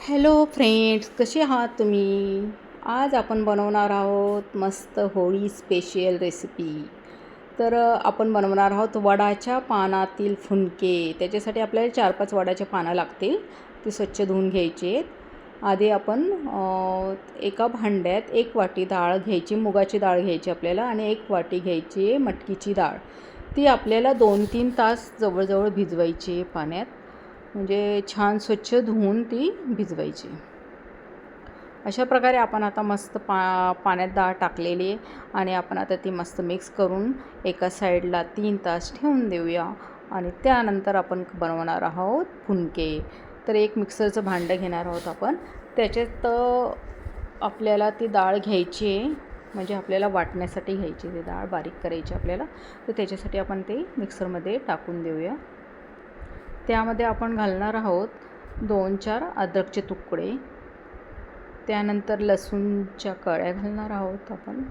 Hello friends, कसे आहात तुम्ही? आज आपण बनवणार आहोत मस्त होळी स्पेशल रेसिपी. आपण बनवणार आहोत वडाच्या पानातील फुनके. त्याच्यासाठी आपल्याला 4-5 वडाचे पानं लागतील. ते स्वच्छ धुवून घ्यायचे. आधी आपण एका भांड्यात 1 वाटी डाळ घ्यायची, मुगाची डाळ घ्यायची आपल्याला, आणि 1 वाटी घ्यायची मटकीची डाळ. ती आपल्याला 2-3 तास जवळजवळ भिजवायची पाण्यात. म्हणजे छान स्वच्छ धुवून ती भिजवायची. अशा प्रकारे आपण आता मस्त पाण्यात डाळ टाकलेली आहे आणि आपण आता ती मस्त मिक्स करून एका साईडला 3 तास ठेवून देऊया. आणि त्यानंतर आपण बनवणार आहोत फुनके. तर एक मिक्सरचं भांडं घेणार आहोत आपण. त्याच्यात आपल्याला ती डाळ घ्यायची आहे, म्हणजे आपल्याला वाटण्यासाठी घ्यायची, ती डाळ बारीक करायची आपल्याला. तर त्याच्यासाठी आपण ते मिक्सरमध्ये टाकून देऊया. त्यामध्ये आपण घालणार आहोत 2-4 अद्रकचे तुकडे. त्यानंतर लसूणच्या कळ्या घालणार आहोत आपण,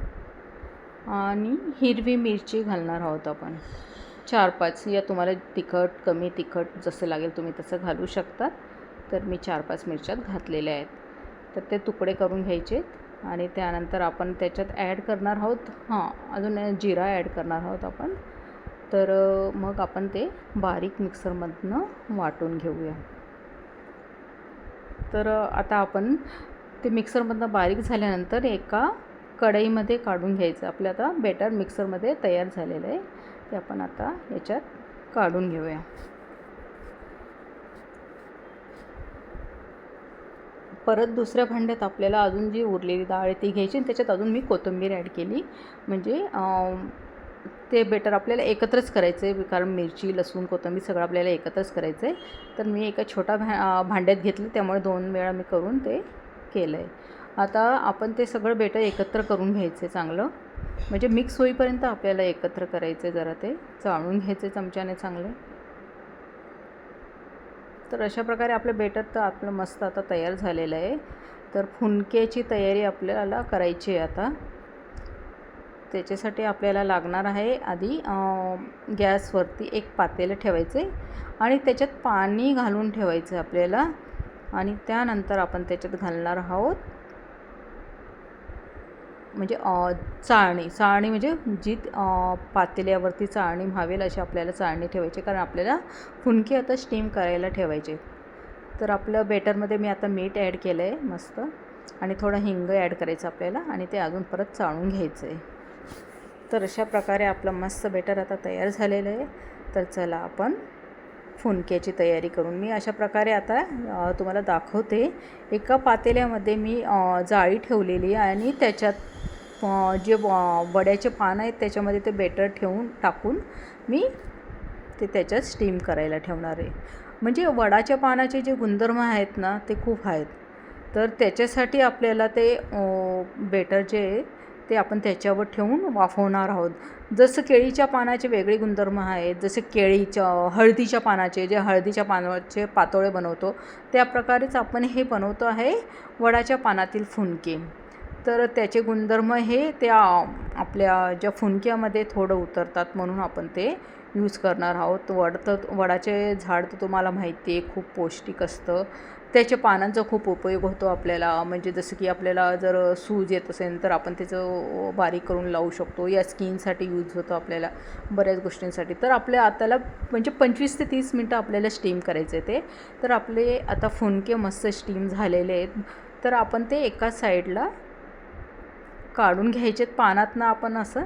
आणि हिरवी मिरची घालणार आहोत आपण 4-5. या तुम्हाला तिखट कमी तिखट जसं लागेल तुम्ही तसं घालू शकता. तर मी 4-5 मिरच्या घातलेल्या आहेत. तर ते तुकडे करून घ्यायचे. आणि त्यानंतर आपण त्याच्यात ॲड करणार आहोत अजून जिरा ॲड करणार आहोत आपण. तर मग आपण ते बारीक मिक्सरमधनं वाटून घेऊया. तर आता आपण ते मिक्सरमधनं बारीक झाल्यानंतर एका कढईमध्ये काढून घ्यायचं. आपलं आता बेटर मिक्सरमध्ये तयार झालेलं आहे. ते आपण आता याच्यात काढून घेऊया. परत दुसऱ्या भांड्यात आपल्याला अजून जी उरलेली डाळ आहे ती घ्यायची, आणि त्याच्यात अजून मी कोथिंबीर ॲड केली. म्हणजे ते बेटर आपल्याला एकत्रच करायचं आहे, कारण मिरची लसूण कोथिंबीर सगळं आपल्याला एकत्रच करायचं आहे. तर मी एका छोटा भांड्यात घेतलं, त्यामुळे 2 वेळा मी करून ते केलं आहे. आता आपण ते सगळं बेटर एकत्र करून घ्यायचं आहे चांगलं, म्हणजे मिक्स होईपर्यंत आपल्याला एकत्र करायचं आहे. जरा ते चाळून घ्यायचे चमच्याने चांगले. तर अशा प्रकारे आपलं बेटर तर आपलं मस्त आता तयार झालेलं आहे. तर फुनक्याची तयारी आपल्याला करायची आहे आता. त्याच्यासाठी आपल्याला लागणार आहे, आधी गॅसवरती एक पातेलं ठेवायचं आहे आणि त्याच्यात पाणी घालून ठेवायचं आपल्याला. आणि त्यानंतर आपण त्याच्यात घालणार आहोत म्हणजे चाळणी म्हणजे जी पातेल्यावरती चाळणी व्हावेल अशी आपल्याला चाळणी ठेवायची, कारण आपल्याला फुनके आता स्टीम करायला ठेवायचे. तर आपलं बेटरमध्ये मी आता मीठ ॲड केलं आहे मस्त, आणि थोडं हिंग ॲड करायचं आपल्याला, आणि ते अजून परत चाळून घ्यायचं आहे. तर अशा प्रकारे आपलं मस्त बेटर आता तयार झालेलं आहे. तर चला आपण फुनक्याची तयारी करून मी अशा प्रकारे आता तुम्हाला दाखवते. एका पातेल्यामध्ये मी जाळी ठेवलेली आहे, आणि त्याच्यात जे वड्याचे पानं आहेत त्याच्यामध्ये ते बेटर टाकून मी ते त्याच्यात स्टीम करायला ठेवणार आहे. म्हणजे वडाच्या पानाचे जे गुणधर्म आहेत ना ते खूप आहेत. तर त्याच्यासाठी आपल्याला ते बेटर जे आहे ते आपण त्याच्यावर ठेवून वाफवणार आहोत. जसं केळीच्या पानाचे वेगळे गुणधर्म आहेत, जसे हळदीच्या पानाचे, जे हळदीच्या पानाचे पातोळे बनवतो त्या प्रकारेच आपण हे बनवतो आहे वडाच्या पानातील फुनके. तर त्याचे गुणधर्म हे त्या आपल्या ज्या फुनक्यामध्ये थोडं उतरतात, म्हणून आपण ते यूज करणार आहोत. वडाचे झाड तर तुम्हाला माहिती आहे खूप पौष्टिक असतं. त्याच्या पानांचा खूप उपयोग होतो आपल्याला. म्हणजे जसं की आपल्याला जर सूज येत असेल तर आपण त्याचं बारीक करून लावू शकतो. या स्किनसाठी यूज होतो आपल्याला बऱ्याच गोष्टींसाठी. तर आपल्या आताला म्हणजे 25 ते 30 मिनटं आपल्याला स्टीम करायचं आहे ते. तर आपले आता फुनके मस्त स्टीम झालेले आहेत. तर आपण ते एका साईडला काढून घ्यायचे पानातनं. आपण असं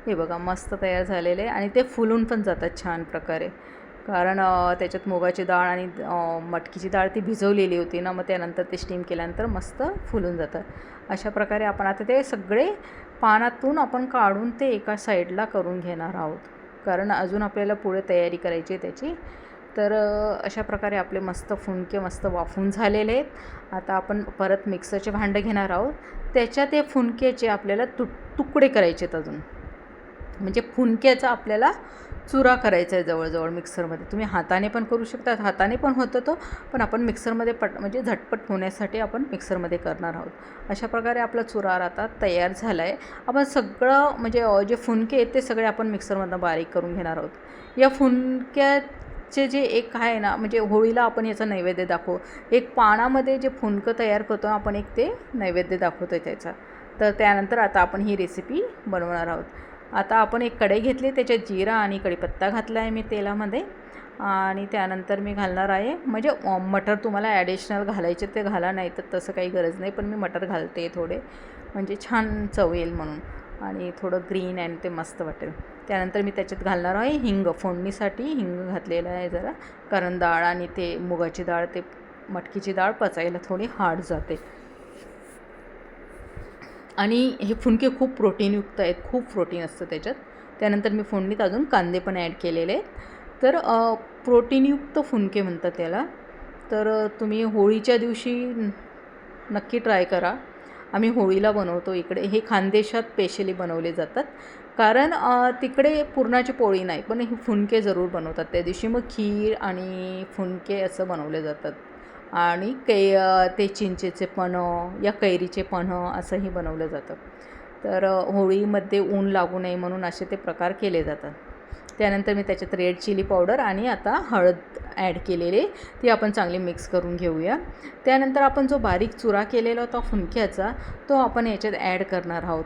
हे बघा मस्त तयार झालेले आहे, आणि ते फुलून पण जातात छान प्रकारे, कारण त्याच्यात मुगाची डाळ आणि मटकीची डाळ ती भिजवलेली होती ना, मग त्यानंतर ते स्टीम केल्यानंतर मस्त फुलून जातं. अशा प्रकारे आपण आता ते सगळे पानातून आपण काढून ते एका साईडला करून घेणार आहोत, कारण अजून आपल्याला पुढे तयारी करायची आहे त्याची. तर अशा प्रकारे आपले मस्त फुनके मस्त वाफून झालेले आहेत. आता आपण परत मिक्सरचे भांडं घेणार आहोत. त्याच्यात ते फुनक्याचे आपल्याला तुकडे करायचे आहेत अजून, म्हणजे फुनक्याचा आपल्याला चुरा करायचा आहे जवळजवळ मिक्सरमध्ये. तुम्ही हाताने पण करू शकता, हाताने पण होतं तो, पण आपण मिक्सरमध्ये म्हणजे झटपट होण्यासाठी आपण मिक्सरमध्ये करणार आहोत. अशा प्रकारे आपला चुरा आता तयार झाला आहे. आपण सगळं म्हणजे जे फुनके आहेत ते सगळे आपण मिक्सरमधनं बारीक करून घेणार आहोत. या मागचे जे एक आहे ना, म्हणजे होळीला आपण याचा नैवेद्य दाखवू, एक पानामध्ये जे फुणकं तयार करतो आपण, एक ते नैवेद्य दाखवतो आहे त्याचा. तर त्यानंतर आता आपण ही रेसिपी बनवणार आहोत. आता आपण एक कढई घेतली, त्याच्यात जिरा आणि कढीपत्ता घातला आहे मी तेलामध्ये, आणि त्यानंतर मी घालणार आहे, म्हणजे मटर तुम्हाला ॲडिशनल घालायचे ते घाला, नाही तर तसं काही गरज नाही, पण मी मटर घालते थोडे, म्हणजे छान चव येईल म्हणून, आणि थोडं ग्रीन आणि ते मस्त वाटेल. त्यानंतर मी त्याच्यात घालणार आहे हिंग, फोडणीसाठी हिंग घातलेलं आहे जरा, कारण डाळ आणि ते मुगाची डाळ, ते मटकीची डाळ पचायला थोडी हार्ड जाते. आणि हे फुनके खूप प्रोटीनयुक्त आहेत, खूप प्रोटीन असतं त्याच्यात. त्यानंतर मी फोडणीत अजून कांदे पण ॲड केलेले आहेत. तर प्रोटीनयुक्त फुनके म्हणतात त्याला. तर तुम्ही होळीच्या दिवशी नक्की ट्राय करा. आम्ही होळीला बनवतो इकडे. हे खानदेशात स्पेशली बनवले जातात, कारण तिकडे पुरणाची पोळी नाही, पण हे फुनके जरूर बनवतात त्या दिवशी. मग खीर आणि फुनके असं बनवले जातात. आणि ते चिंचेचे पन्हं या कैरीचे पन्हं असंही बनवलं जातं. तर होळीमध्ये ऊन लागू नये म्हणून असे ते प्रकार केले जातात. त्यानंतर मी त्याच्यात रेड चिली पावडर आणि आता हळद ॲड केलेले, ती आपण चांगली मिक्स करून घेऊया. त्यानंतर आपण जो बारीक चुरा केलेला होता फुनक्याचा, तो आपण याच्यात ॲड करणार आहोत.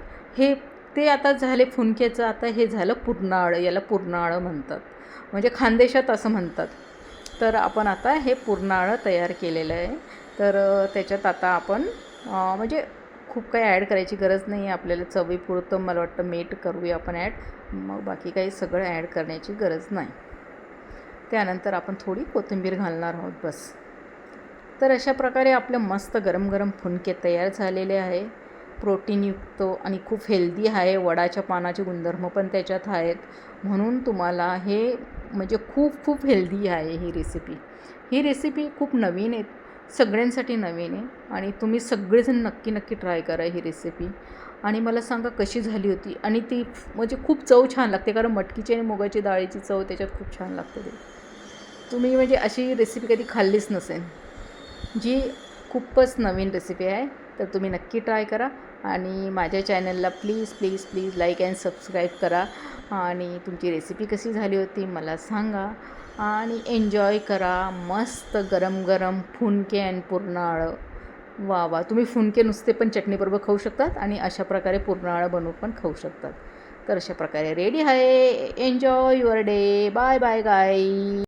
ते आता झाले फुनक्याचं. आता हे झालं पुरनाळं, याला पुरनाळं म्हणतात, म्हणजे खानदेशात असं म्हणतात. तर आपण आता हे पुरनाळं तयार केलेलं आहे. तर त्याच्यात आता आपण म्हणजे खूप काही ॲड करायची गरज नाही आहे आपल्याला. चवीपुरतं मला वाटतं मीठ करूया आपण ॲड, मग बाकी काही सगळं ॲड करण्याची गरज नाही. त्यानंतर आपण थोडी कोथिंबीर घालणार आहोत बस. तर अशा प्रकारे आपलं मस्त गरम गरम फुनके तयार झालेले आहे. प्रोटीनयुक्त आणि खूप हेल्दी आहे. वडाच्या पानाचे गुणधर्म पण त्याच्यात आहेत, म्हणून तुम्हाला हे म्हणजे खूप खूप हेल्दी आहे ही रेसिपी. ही रेसिपी खूप नवीन आहे, सगळ्यांसाठी नवीन आहे, आणि तुम्ही सगळेजण नक्की नक्की ट्राय करा ही रेसिपी, आणि मला सांगा कशी झाली होती. आणि ती म्हणजे खूप चव छान लागते, कारण मटकीची आणि मुगाची डाळीची चव त्याच्यात खूप छान लागते. तुम्ही म्हणजे अशी रेसिपी कधी खाल्लीच नसेल, जी खूपच नवीन रेसिपी आहे. तर तुम्ही नक्की ट्राय करा, आणि माझ्या चॅनलला please please please like and subscribe करा, आणि तुमची रेसिपी कशी झाली होती मला सांगा, आणि एन्जॉय करा. मस्त गरम गरम फुनके अँड पुरनाळं. वा वा, तुम्ही फुनके नुसते पण चटणीबरोबर खाऊ शकतात, आणि अशा प्रकारे पुरनाळं बनवून पण खाऊ शकतात. तर अशा प्रकारे रेडी आहे. Enjoy your day. Bye bye guy.